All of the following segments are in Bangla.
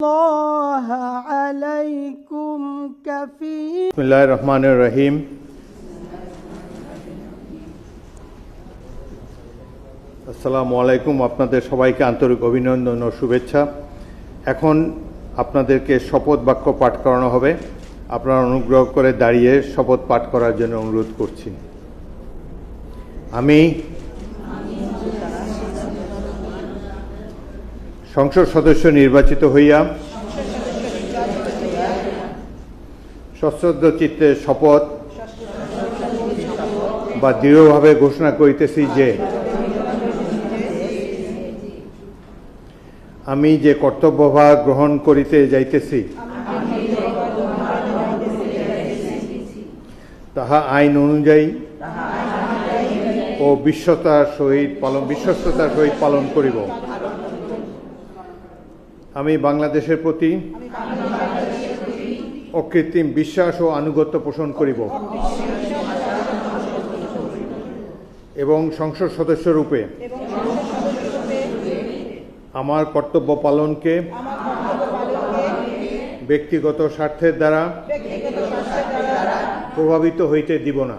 الله عليكم كفيلا বিসমিল্লাহির রহমানির রহিম। আসসালামু আলাইকুম। আপনাদের সবাইকে আন্তরিক অভিনন্দন ও শুভেচ্ছা। এখন আপনাদেরকে শপথ বাক্য পাঠ করানো হবে। আপনারা অনুগ্রহ করে দাঁড়িয়ে শপথ পাঠ করার জন্য অনুরোধ করছি। আমি সংসদ সদস্য নির্বাচিত হইয়া সশ্রদ্ধ চিত্তে শপথ বা দৃঢ়ভাবে ঘোষণা করিতেছি যে আমি যে কর্তব্যভার গ্রহণ করিতে যাইতেছি তাহা আইন অনুযায়ী ও বিশ্বস্ততার সহিত পালন করিব। আমি বাংলাদেশের প্রতি অকৃত্রিম বিশ্বাস ও আনুগত্য পোষণ করিব এবং সংসদ সদস্য রূপে আমার কর্তব্য পালনকে ব্যক্তিগত স্বার্থের দ্বারা প্রভাবিত হইতে দিব না।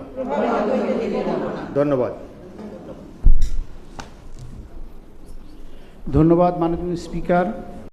ধন্যবাদ। ধন্যবাদ মাননীয় স্পিকার।